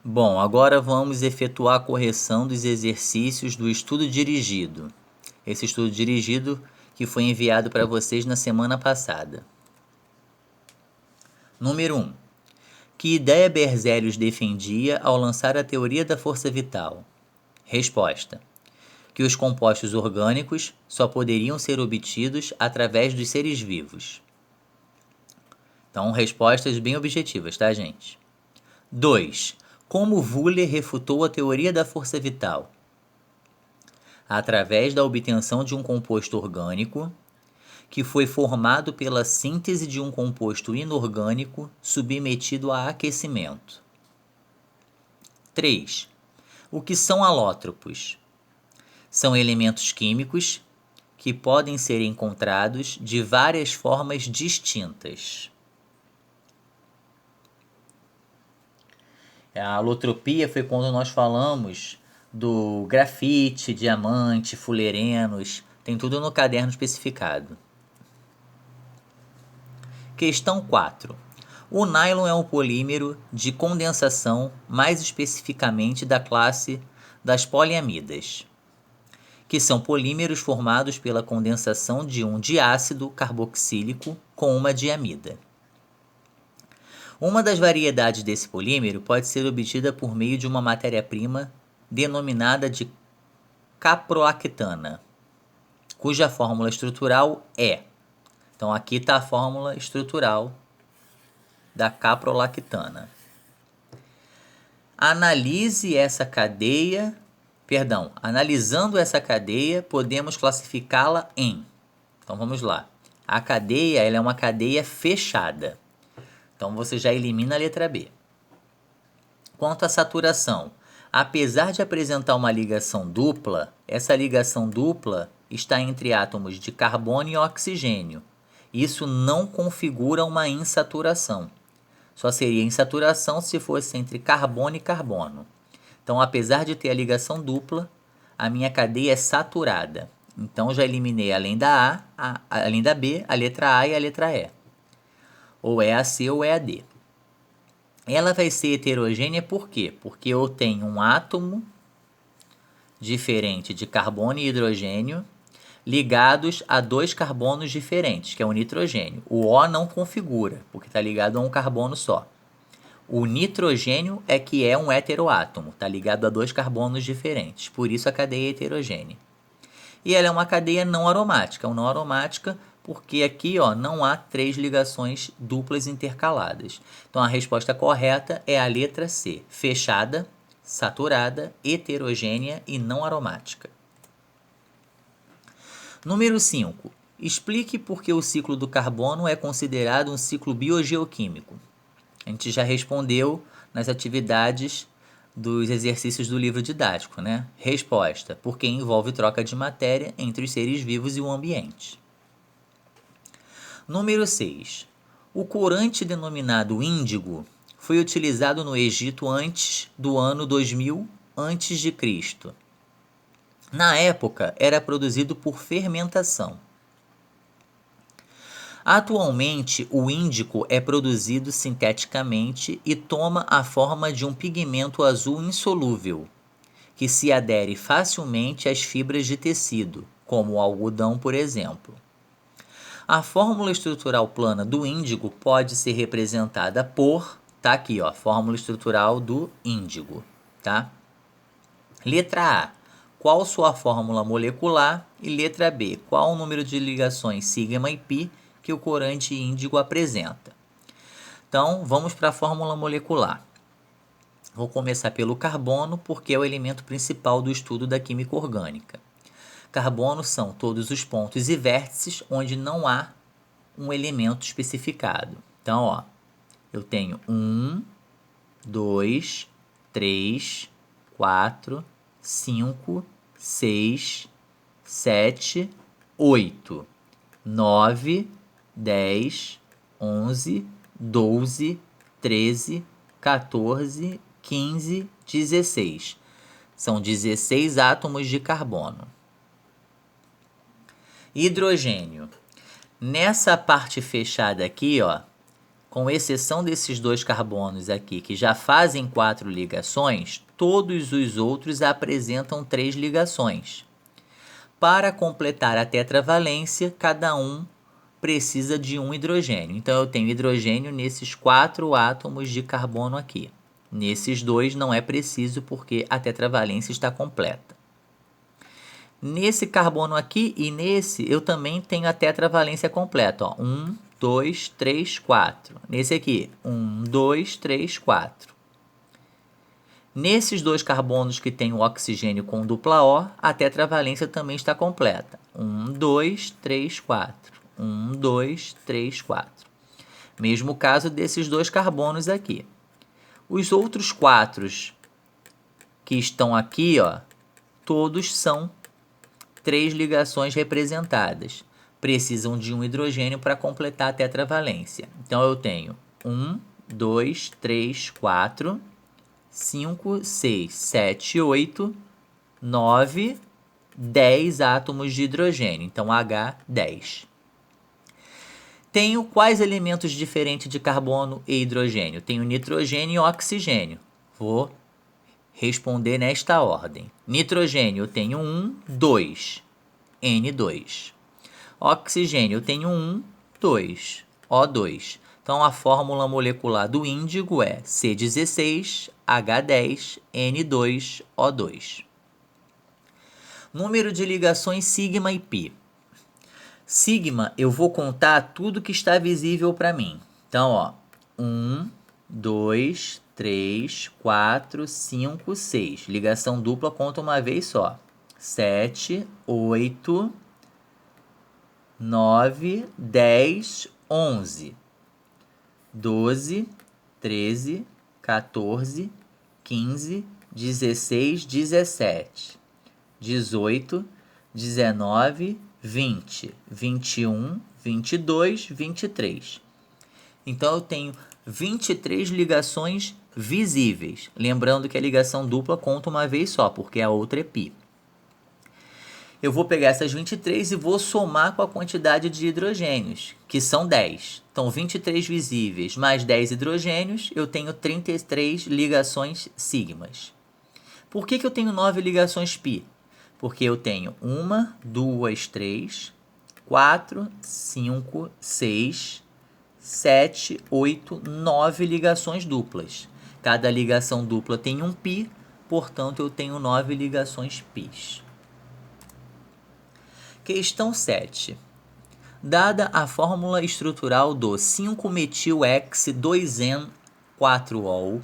Bom, agora vamos efetuar a correção dos exercícios do estudo dirigido. Esse estudo dirigido que foi enviado para vocês na semana passada. Número 1. Que ideia Berzelius defendia ao lançar a teoria da força vital? Resposta: que os compostos orgânicos só poderiam ser obtidos através dos seres vivos. Então, respostas bem objetivas, tá, gente? 2. Como Wöhler refutou a teoria da força vital? Através da obtenção de um composto orgânico que foi formado pela síntese de um composto inorgânico submetido a aquecimento. 3. O que são alótropos? São elementos químicos que podem ser encontrados de várias formas distintas. A alotropia foi quando nós falamos do grafite, diamante, fullerenos, tem tudo no caderno especificado. Questão 4. O nylon é um polímero de condensação, mais especificamente da classe das poliamidas, que são polímeros formados pela condensação de um diácido carboxílico com uma diamida. Uma das variedades desse polímero pode ser obtida por meio de uma matéria-prima denominada de caprolactana, cuja fórmula estrutural é... Então, aqui está a fórmula estrutural da caprolactana. Analisando essa cadeia, podemos classificá-la em... Então, vamos lá. A cadeia ela é uma cadeia fechada. Então, você já elimina a letra B. Quanto à saturação, apesar de apresentar uma ligação dupla, essa ligação dupla está entre átomos de carbono e oxigênio. Isso não configura uma insaturação. Só seria insaturação se fosse entre carbono e carbono. Então, apesar de ter a ligação dupla, a minha cadeia é saturada. Então, já eliminei além da B, a letra A e a letra E. Ou é a C ou é a D. Ela vai ser heterogênea por quê? Porque eu tenho um átomo diferente de carbono e hidrogênio ligados a dois carbonos diferentes, que é o nitrogênio. O O não configura, porque está ligado a um carbono só. O nitrogênio é que é um heteroátomo, está ligado a dois carbonos diferentes, por isso a cadeia é heterogênea. E ela é uma cadeia não aromática, não aromática porque aqui não há três ligações duplas intercaladas. Então a resposta correta é a letra C, fechada, saturada, heterogênea e não aromática. Número 5. Explique por que o ciclo do carbono é considerado um ciclo biogeoquímico. A gente já respondeu nas atividades dos exercícios do livro didático, né? Resposta: porque envolve troca de matéria entre os seres vivos e o ambiente. Número 6. O corante denominado índigo foi utilizado no Egito antes do ano 2000 a.C. Na época, era produzido por fermentação. Atualmente, o índico é produzido sinteticamente e toma a forma de um pigmento azul insolúvel, que se adere facilmente às fibras de tecido, como o algodão, por exemplo. A fórmula estrutural plana do índigo pode ser representada por... Tá aqui, fórmula estrutural do índigo, tá? Letra A. Qual sua fórmula molecular? E letra B. Qual o número de ligações sigma e pi que o corante índigo apresenta? Então, vamos para a fórmula molecular. Vou começar pelo carbono, porque é o elemento principal do estudo da química orgânica. Carbono são todos os pontos e vértices onde não há um elemento especificado. Então, eu tenho 1, 2, 3, 4, 5, 6, 7, 8, 9, 10, 11, 12, 13, 14, 15, 16. São 16 átomos de carbono. Hidrogênio. Nessa parte fechada aqui, com exceção desses 2 carbonos aqui, que já fazem 4 ligações, todos os outros apresentam 3 ligações. Para completar a tetravalência, cada um precisa de um hidrogênio. Então, eu tenho hidrogênio nesses 4 átomos de carbono aqui. Nesses 2 não é preciso porque a tetravalência está completa. Nesse carbono aqui e nesse eu também tenho a tetravalência completa. 1, 2, 3, 4. Nesse aqui, 1, 2, 3, 4. Nesses 2 carbonos que tem o oxigênio com dupla O, a tetravalência também está completa. 1, 2, 3, 4. 1, 2, 3, 4. Mesmo caso desses 2 carbonos aqui. Os outros 4 que estão aqui, ó, todos são 3 ligações representadas. Precisam de um hidrogênio para completar a tetravalência. Então, eu tenho 1, 2, 3, 4, 5, 6, 7, 8, 9, 10 átomos de hidrogênio. Então, H10. Tenho quais elementos diferentes de carbono e hidrogênio? Tenho nitrogênio e oxigênio. Vou responder nesta ordem. Nitrogênio eu tenho 1, 2, N2. Oxigênio eu tenho 1, 2, O2. Então, a fórmula molecular do índigo é C16H10N2O2. Número de ligações sigma e π. Sigma, eu vou contar tudo que está visível para mim. Então, ó, 1, 2, 3, 4, 5, 6. Ligação dupla conta uma vez só. 7, 8, 9, 10, 11. 12, 13, 14, 15, 16, 17, 18, 19, 20, 21, 22, 23. Então, eu tenho 23 ligações visíveis. Lembrando que a ligação dupla conta uma vez só, porque a outra é π. Eu vou pegar essas 23 e vou somar com a quantidade de hidrogênios, que são 10. Então, 23 visíveis mais 10 hidrogênios, eu tenho 33 ligações sigmas. Por que eu tenho 9 ligações π? Porque eu tenho 1, 2, 3, 4, 5, 6, 7, 8, 9 ligações duplas. Cada ligação dupla tem um π, portanto, eu tenho 9 ligações πs. Questão 7. Dada a fórmula estrutural do 5-metil-X-2N4-ol,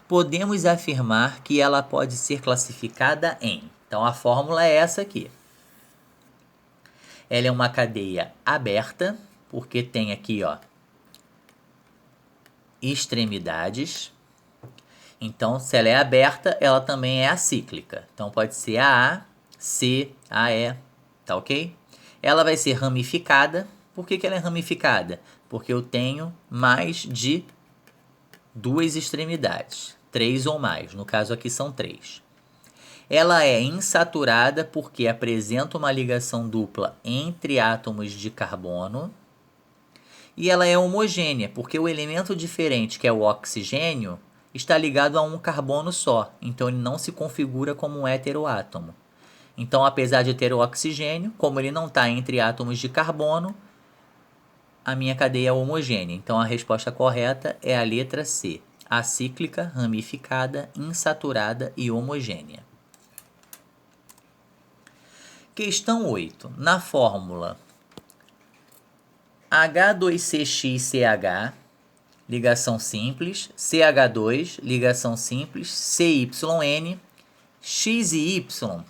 podemos afirmar que ela pode ser classificada em... Então, a fórmula é essa aqui. Ela é uma cadeia aberta, porque tem aqui, ó, extremidades. Então, se ela é aberta, ela também é acíclica. Então, pode ser AA, C, AE, tá ok? Ela vai ser ramificada. Por que ela é ramificada? Porque eu tenho mais de 2 extremidades. 3 ou mais. No caso aqui são 3. Ela é insaturada porque apresenta uma ligação dupla entre átomos de carbono. E ela é homogênea, porque o elemento diferente, que é o oxigênio, está ligado a um carbono só. Então, ele não se configura como um heteroátomo. Então, apesar de ter o oxigênio, como ele não está entre átomos de carbono, a minha cadeia é homogênea. Então, a resposta correta é a letra C. Acíclica, ramificada, insaturada e homogênea. Questão 8. Na fórmula H2CXCH, ligação simples, CH2, ligação simples, CYN, X e Y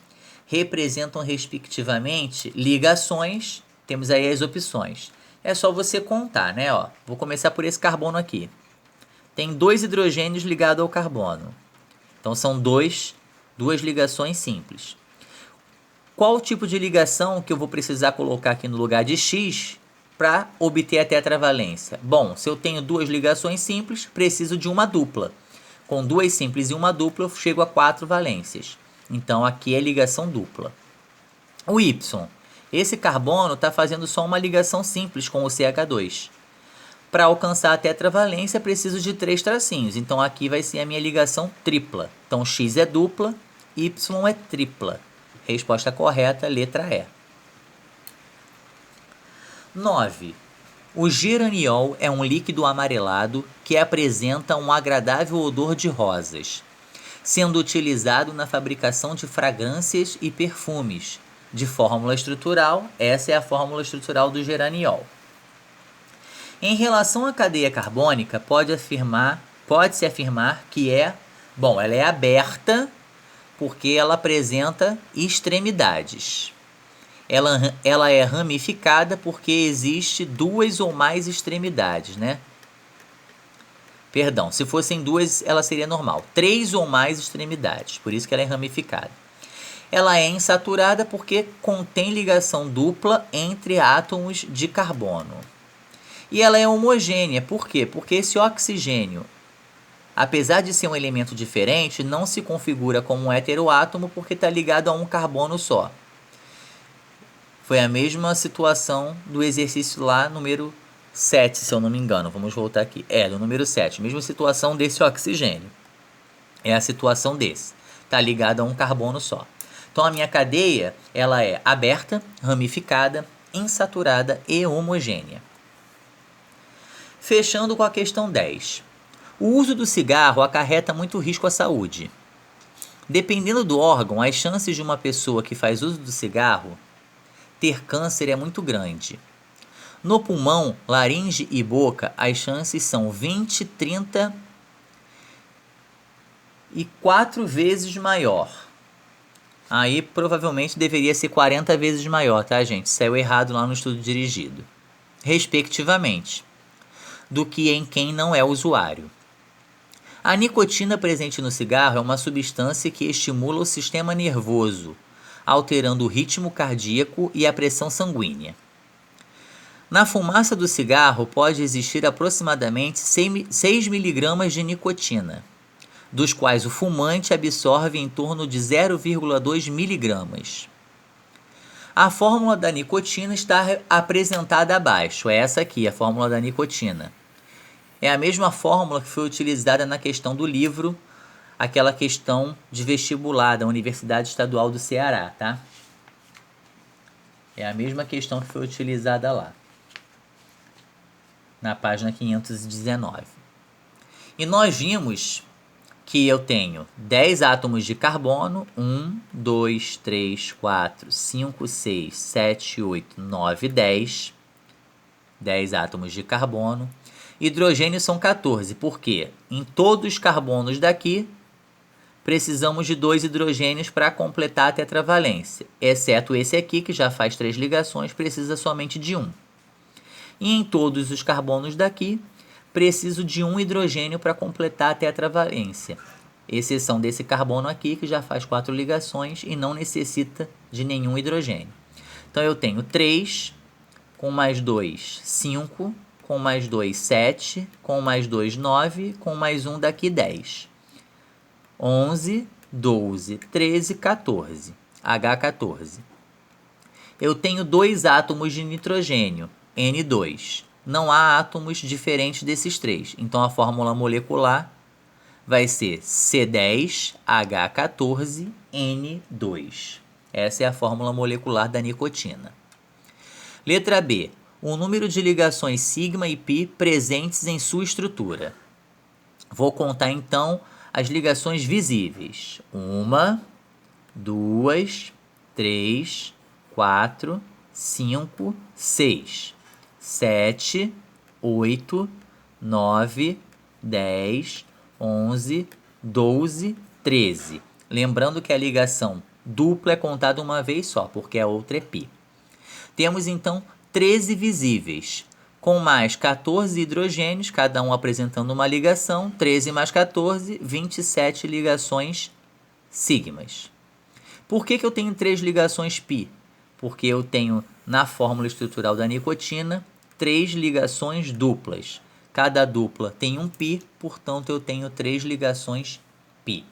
representam respectivamente ligações. Temos aí as opções. É só você contar, né? Ó, vou começar por esse carbono aqui. Tem 2 hidrogênios ligados ao carbono. Então, são duas ligações simples. Qual tipo de ligação que eu vou precisar colocar aqui no lugar de X para obter a tetravalência? Bom, se eu tenho 2 ligações simples, preciso de uma dupla. Com 2 simples e uma dupla, eu chego a 4 valências. Então, aqui é ligação dupla. O Y. Esse carbono está fazendo só uma ligação simples com o CH2. Para alcançar a tetravalência, preciso de 3 tracinhos. Então, aqui vai ser a minha ligação tripla. Então, X é dupla, Y é tripla. Resposta correta, letra E. 9. O geraniol é um líquido amarelado que apresenta um agradável odor de rosas, sendo utilizado na fabricação de fragrâncias e perfumes. De fórmula estrutural, essa é a fórmula estrutural do geraniol. Em relação à cadeia carbônica, pode-se afirmar que ela é aberta porque ela apresenta extremidades. Ela é ramificada porque existe 2 ou mais extremidades, né? Perdão, se fossem 2, ela seria normal. 3 ou mais extremidades, por isso que ela é ramificada. Ela é insaturada porque contém ligação dupla entre átomos de carbono. E ela é homogênea, por quê? Porque esse oxigênio, apesar de ser um elemento diferente, não se configura como um heteroátomo porque está ligado a um carbono só. Foi a mesma situação do exercício lá, número 7, se eu não me engano. Vamos voltar aqui. Do número 7. Mesma situação desse oxigênio. É a situação desse. Está ligado a um carbono só. Então, a minha cadeia, ela é aberta, ramificada, insaturada e homogênea. Fechando com a questão 10. O uso do cigarro acarreta muito risco à saúde. Dependendo do órgão, as chances de uma pessoa que faz uso do cigarro ter câncer é muito grande. No pulmão, laringe e boca, as chances são 20, 30 e 4 vezes maior. Aí provavelmente deveria ser 40 vezes maior, tá, gente? Saiu errado lá no estudo dirigido. Respectivamente, do que em quem não é usuário. A nicotina presente no cigarro é uma substância que estimula o sistema nervoso, alterando o ritmo cardíaco e a pressão sanguínea. Na fumaça do cigarro pode existir aproximadamente 6 mg de nicotina, dos quais o fumante absorve em torno de 0,2 mg. A fórmula da nicotina está apresentada abaixo. É essa aqui, a fórmula da nicotina. É a mesma fórmula que foi utilizada na questão do livro, aquela questão de vestibular da Universidade Estadual do Ceará, tá? É a mesma questão que foi utilizada lá, na página 519. E nós vimos que eu tenho 10 átomos de carbono, 1, 2, 3, 4, 5, 6, 7, 8, 9, 10. 10 átomos de carbono. Hidrogênio são 14, porque em todos os carbonos daqui, precisamos de 2 hidrogênios para completar a tetravalência, exceto esse aqui, que já faz 3 ligações, precisa somente de 1. E em todos os carbonos daqui, preciso de 1 hidrogênio para completar a tetravalência, exceção desse carbono aqui, que já faz 4 ligações e não necessita de nenhum hidrogênio. Então, eu tenho 3, com mais 2, 5, com mais 2, 7, com mais 2, 9, com mais 1 daqui, 10. 11, 12, 13, 14. H14. Eu tenho 2 átomos de nitrogênio, N2. Não há átomos diferentes desses 3. Então, a fórmula molecular vai ser C10H14N2. Essa é a fórmula molecular da nicotina. Letra B. O número de ligações sigma e pi presentes em sua estrutura. Vou contar, então, as ligações visíveis. 1, 2, 3, 4, 5, 6, 7, 8, 9, 10, 11, 12, 13. Lembrando que a ligação dupla é contada uma vez só, porque a outra é π. Temos, então, 13 visíveis, com mais 14 hidrogênios, cada um apresentando uma ligação. 13 mais 14, 27 ligações sigmas. Por que eu tenho 3 ligações π? Porque eu tenho, na fórmula estrutural da nicotina, 3 ligações duplas. Cada dupla tem um π, portanto, eu tenho 3 ligações π.